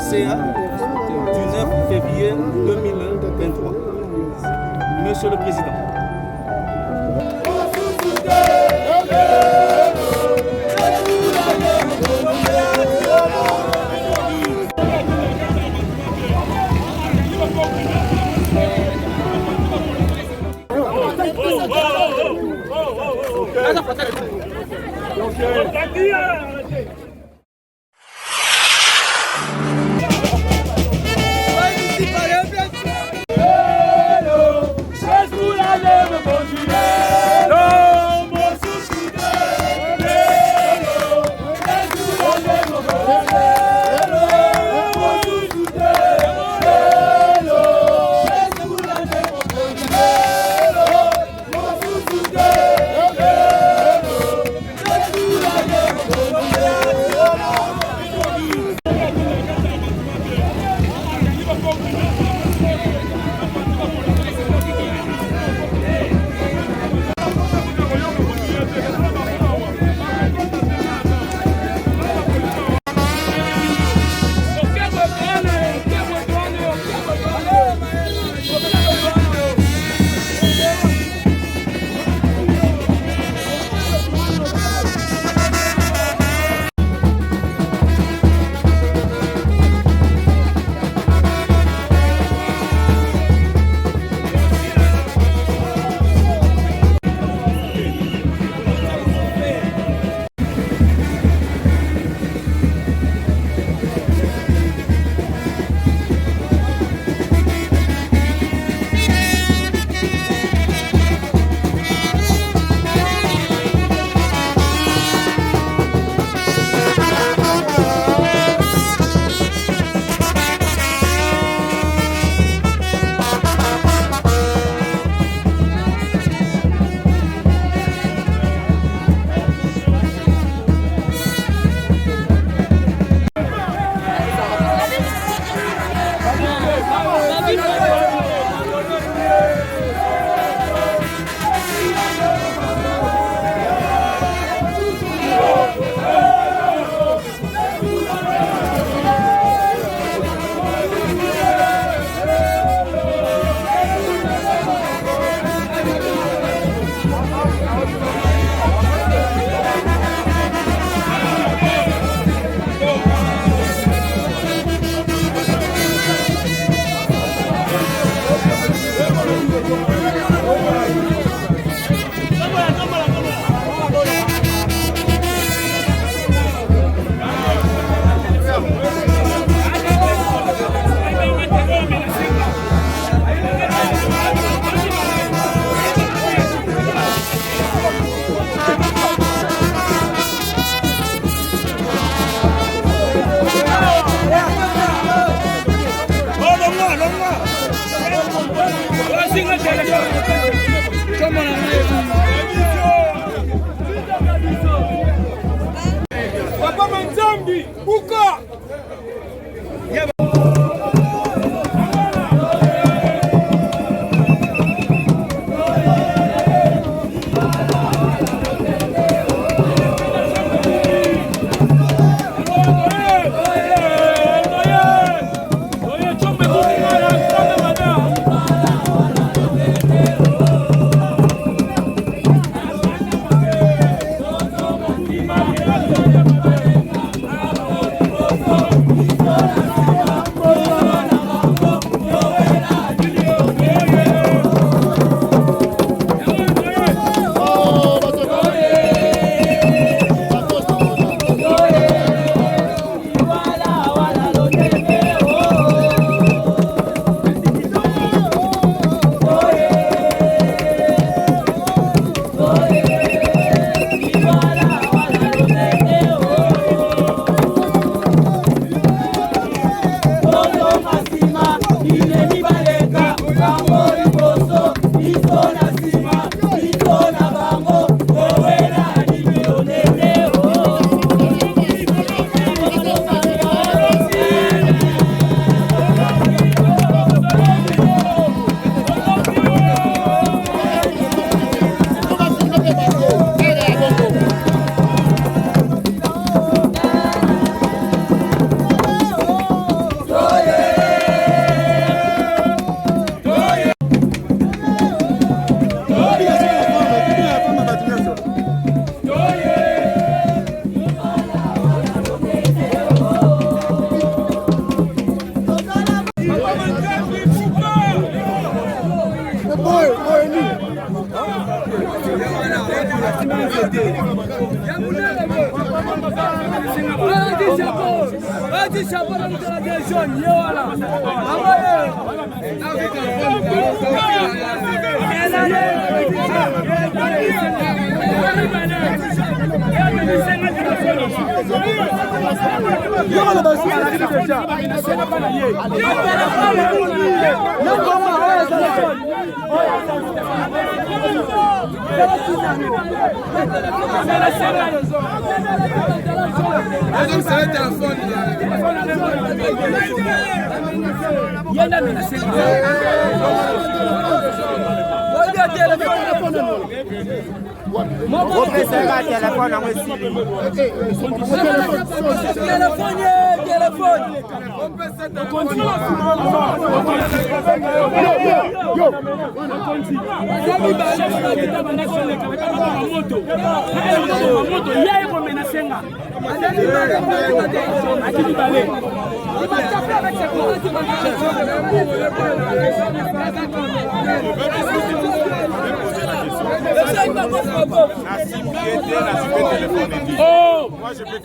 CA du 9 février 2023. Monsieur le Président. Papa Manzambi, Buka! Oh, moi je peux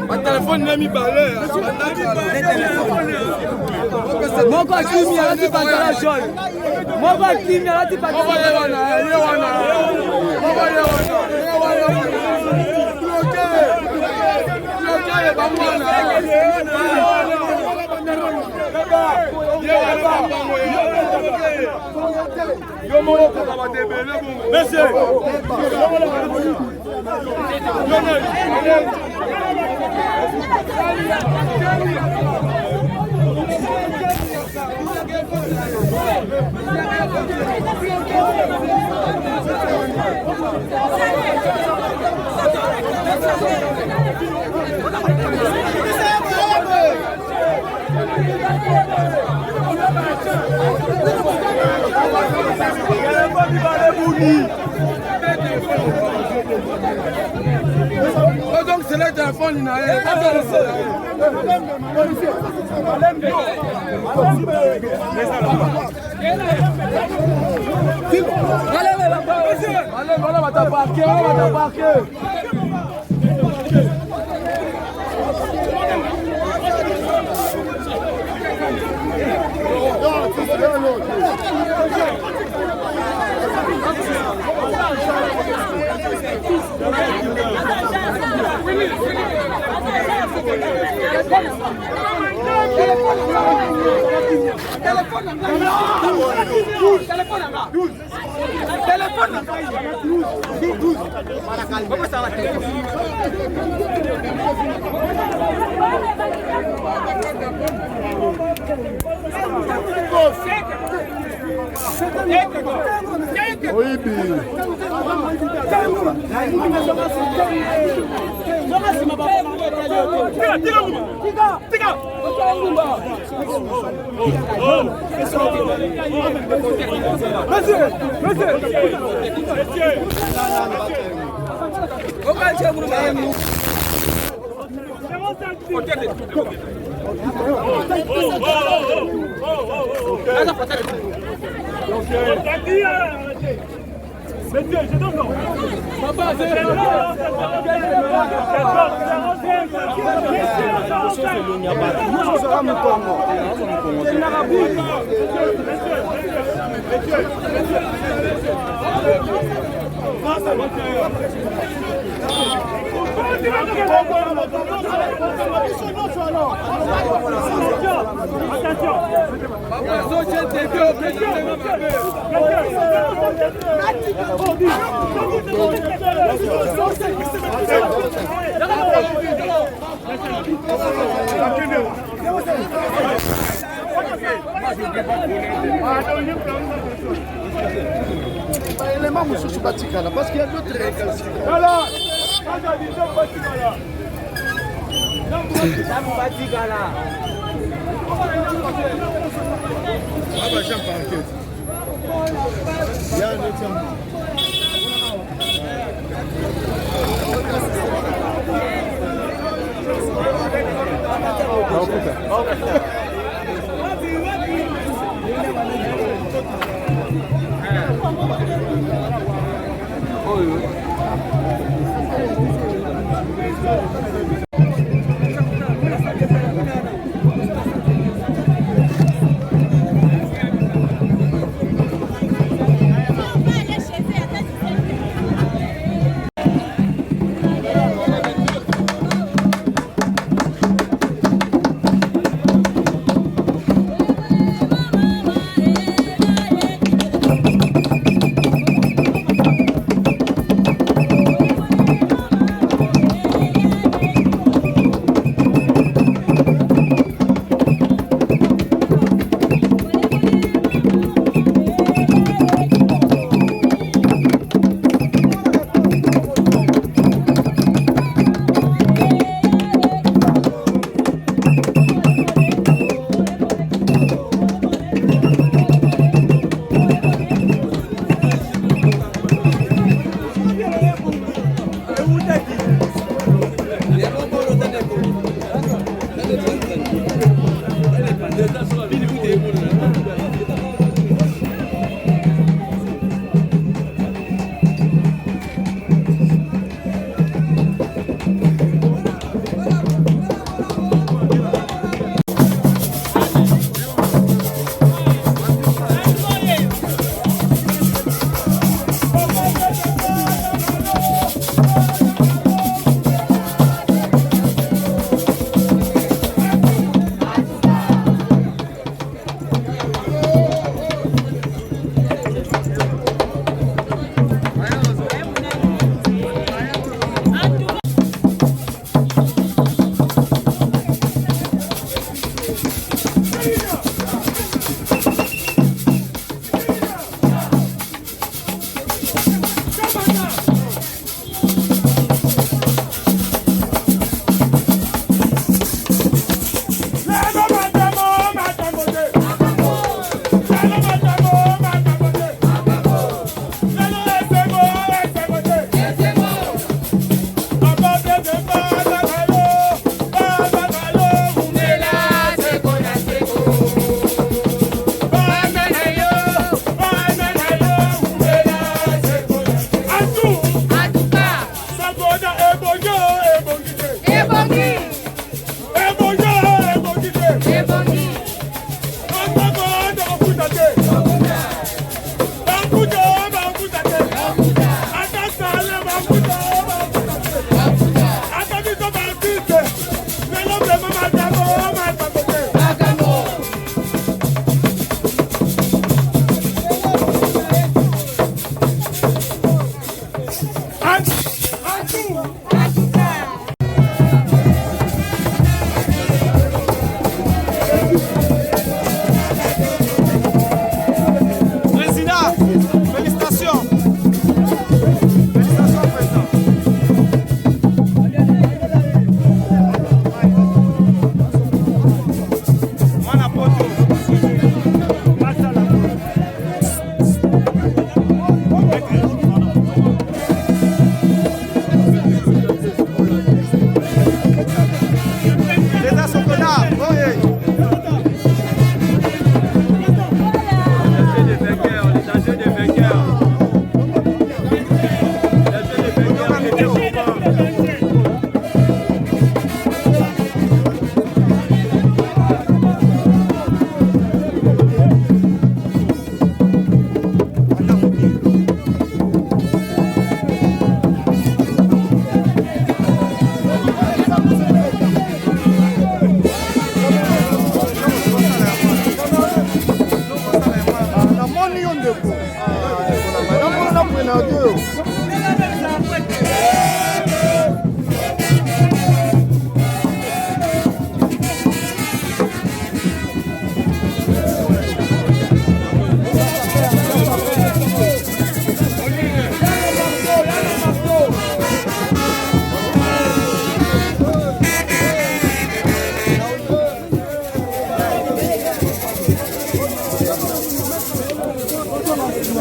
mon téléphone n'a mis balai. Mon gars qui m'a dit pas de la joie. Mon gars qui m'a dit pas de la Donc c'est le téléphone, il n'a pas parce qu'il y a d'autres règles.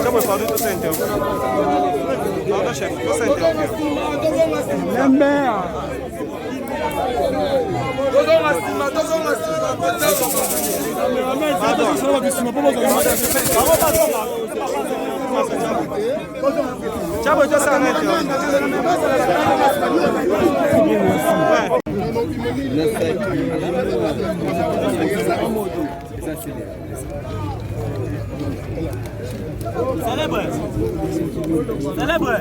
Já foi falando do centro. Não, chefe, do centro. Célèbre. Célèbre.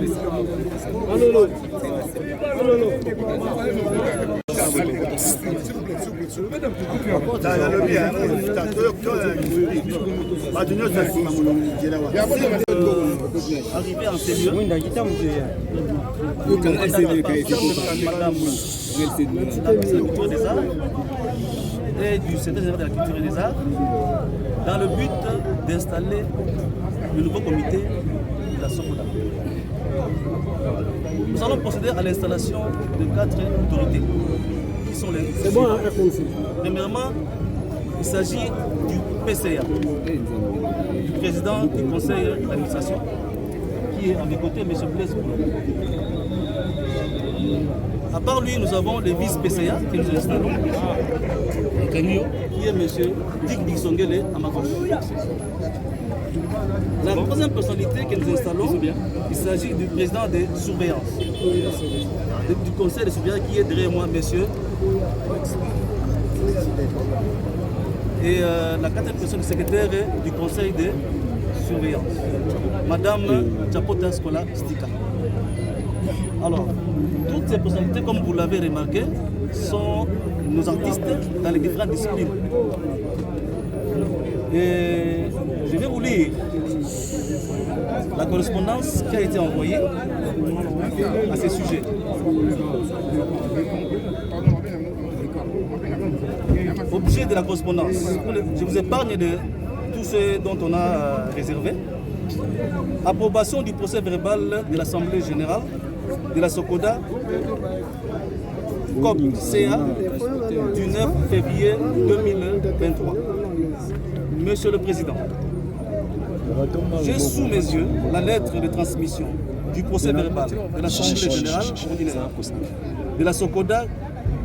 Arrivé en ces lieux, Madame des Arts et du Centre général de la culture et des arts dans le but d'installer le nouveau comité de la Sokoda. Nous allons procéder à l'installation de 4 autorités qui sont les... C'est bon, hein, premièrement, il s'agit du PCA, du président du conseil d'administration, qui est à mes côtés, M. Blaise Boulot. À part lui, nous avons les vice-PCA que nous installons, qui est M. Dick Dixongele à ma gauche. La troisième personnalité que nous installons, il s'agit du président de surveillance, du conseil de surveillance qui est derrière moi, monsieur. Et la quatrième personne, secrétaire du conseil de surveillance, madame Chapota Skola Stika. Alors, toutes ces personnalités, comme vous l'avez remarqué, sont nos artistes dans les différentes disciplines. Et je vais vous lire la correspondance qui a été envoyée à ce sujet. Objet de la correspondance. Je vous épargne de tout ce dont on a réservé. Approbation du procès verbal de l'Assemblée générale de la Sokoda COP-CA du 9 février 2023. Monsieur le Président, j'ai sous mes yeux la lettre de transmission du procès verbal de l'Assemblée générale ordinaire de la Sokoda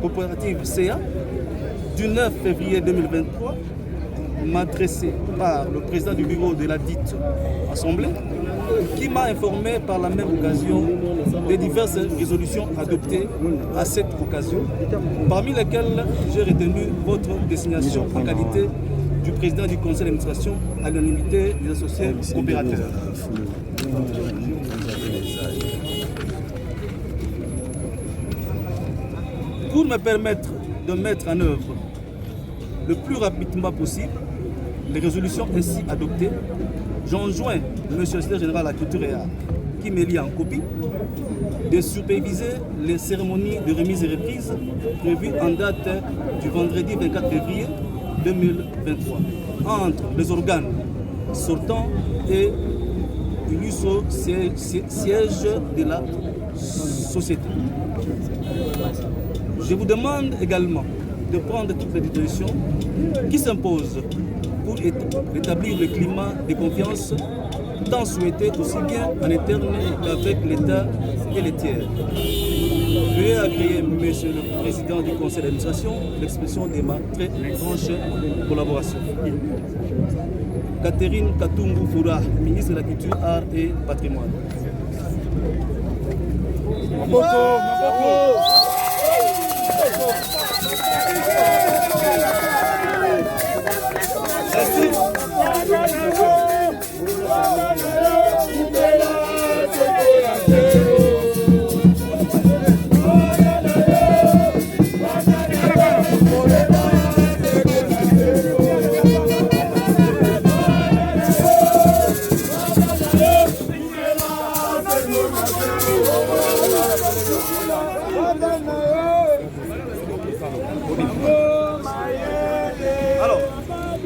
coopérative CA du 9 février 2023, m'adressée par le président du bureau de la dite Assemblée, qui m'a informé par la même occasion des diverses résolutions adoptées à cette occasion, parmi lesquelles j'ai retenu votre désignation en qualité du président du conseil d'administration à l'unanimité des associés coopérateurs. Pour me permettre de mettre en œuvre le plus rapidement possible les résolutions ainsi adoptées, j'enjoins M. le secrétaire général de la culture et arts, qui me lie en copie, de superviser les cérémonies de remise et reprise prévues en date du vendredi 24 février 2023 entre les organes sortants et l'USO siège de la société. Je vous demande également de prendre toutes les dispositions qui s'imposent pour établir le climat de confiance tant souhaité aussi bien en interne qu'avec l'État et les tiers. Veuillez agréer, Monsieur le Président du Conseil d'administration, l'expression de ma très franche collaboration. Catherine Katungu Foura, ministre de la Culture, Arts et Patrimoine. Alors,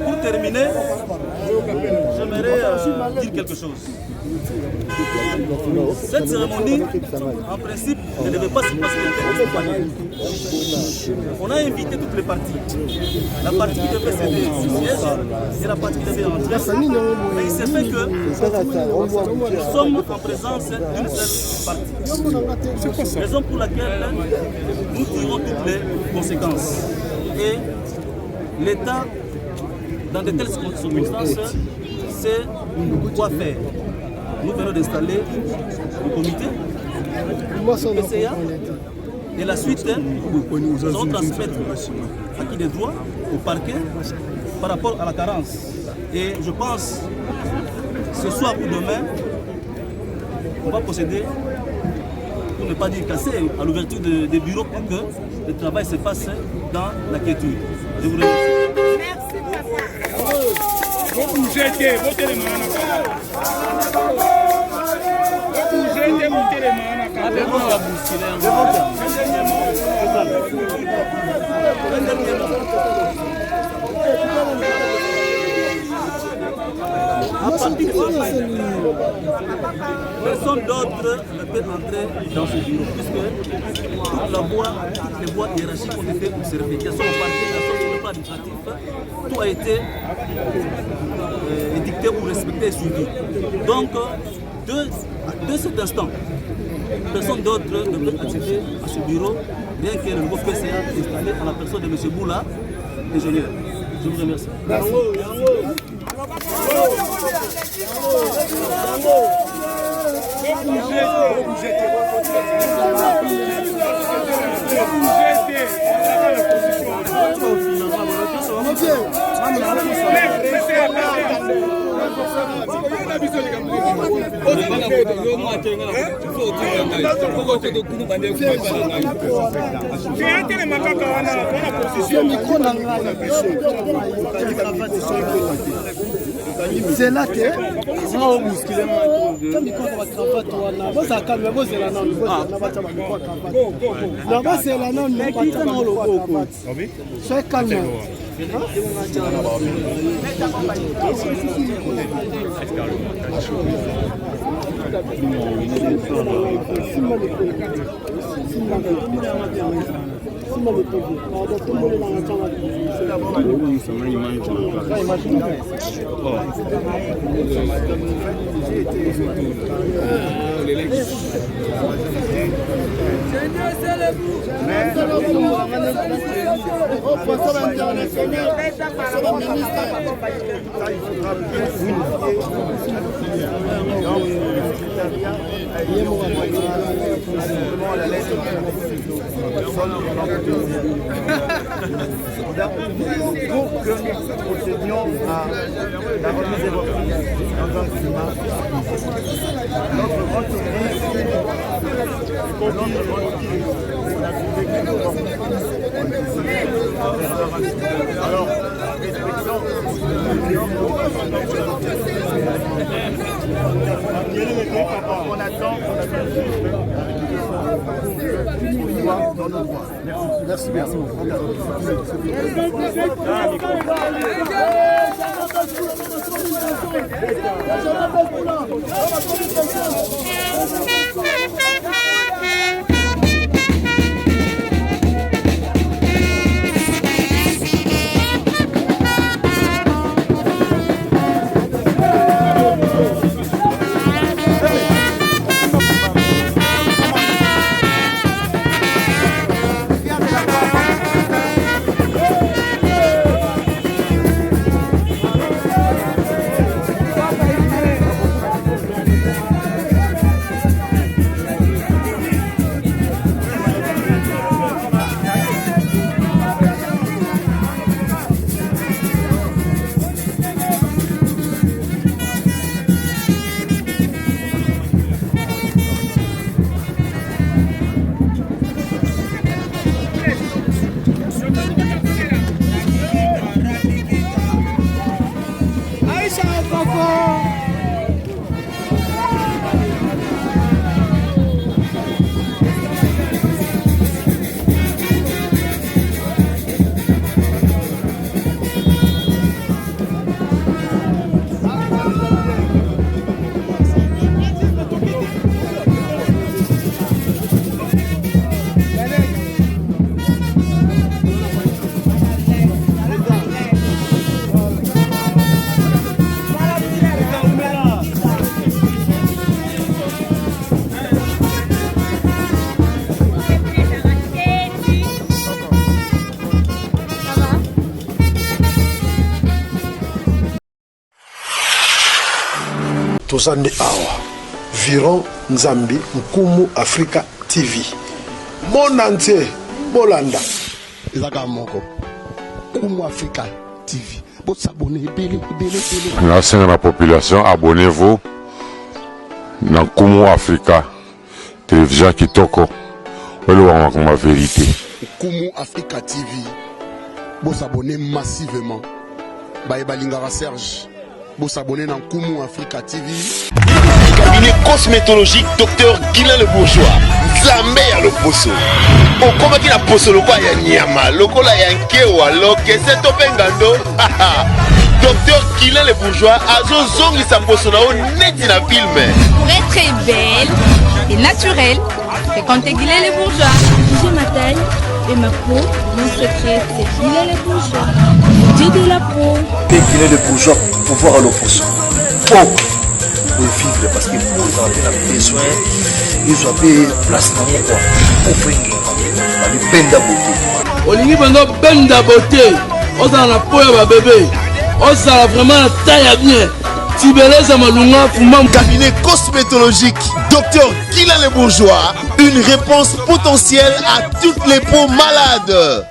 pour terminer, je dire quelque chose. Cette cérémonie, en principe, ne devait pas se passer dans le On a invité toutes les parties. La partie qui devait céder du siège et la partie qui devait rentrer. Mais il s'est fait que nous sommes en présence d'une seule partie. Raison pour laquelle nous tirons toutes les conséquences. Et l'État, dans de telles circonstances, c'est quoi faire. Nous venons d'installer le comité PCA et la suite, nous allons transmettre acquis des droits au parquet par rapport à la carence. Et je pense, ce soir ou demain, on va procéder, pour ne pas dire casser, à l'ouverture des bureaux pour que le travail se fasse dans la quiétude. Je vous remercie. Merci, papa. Personne d'autre ne peut entrer dans ce bureau puisque toutes les voies hiérarchiques ont été observées. Qu'elles sont au parquet, qu'elles sont sur le plan administratif, tout a été édicté ou respecté et suivi. Donc, de cet instant, personne d'autre ne peut accéder à ce bureau, bien que le nouveau PCA installé à la personne de M. Boula, ingénieur. Je vous remercie. C'est là que on muscule Pour que nous procédions à la remise des votes dans un climat. Notre vote alors, on attend dans nos droits. Merci bien. Tozande Awa, Viron Nzambi, Nkumu Africa TV. Mon entier, Bolanda. Ezaka moko. Nkumu Africa TV. Vous s'abonnez, Merci à la population, abonnez-vous dans Nkumu Africa télévision Kitoko. Voilà ma vérité. Nkumu Africa TV. Vous s'abonnez massivement. Baïbalingara Serge. Vous s'abonnez dans Nkumu Africa TV. Cabinet cosmétologique Dr Guilain le Bourgeois. Zambé à le poso. Au combat qui n'a poso le quoi ya nyama. Le kola ya nkewa. Le kese topengando. Dr Guilain le Bourgeois. Azo zongi sa poso na o neti na film. Pour être belle et naturelle, fréquentez Guilain le Bourgeois. J'ai ma taille et ma peau. Mon secret, c'est Guilain le Bourgeois. J'ai de la peau. Guilain le Bourgeois pour voir le poso. Pour vivre parce que pour avoir besoin, ils ont fait place dans mon corps. Pour faire une benda beauté. Olingi benda benda beauté. On a la peau à bébé. On a vraiment la taille bien. Tibeleza malunga fumam. Cabinet cosmétologique Dr Guilain le Bourgeois. Une réponse potentielle à toutes les peaux malades.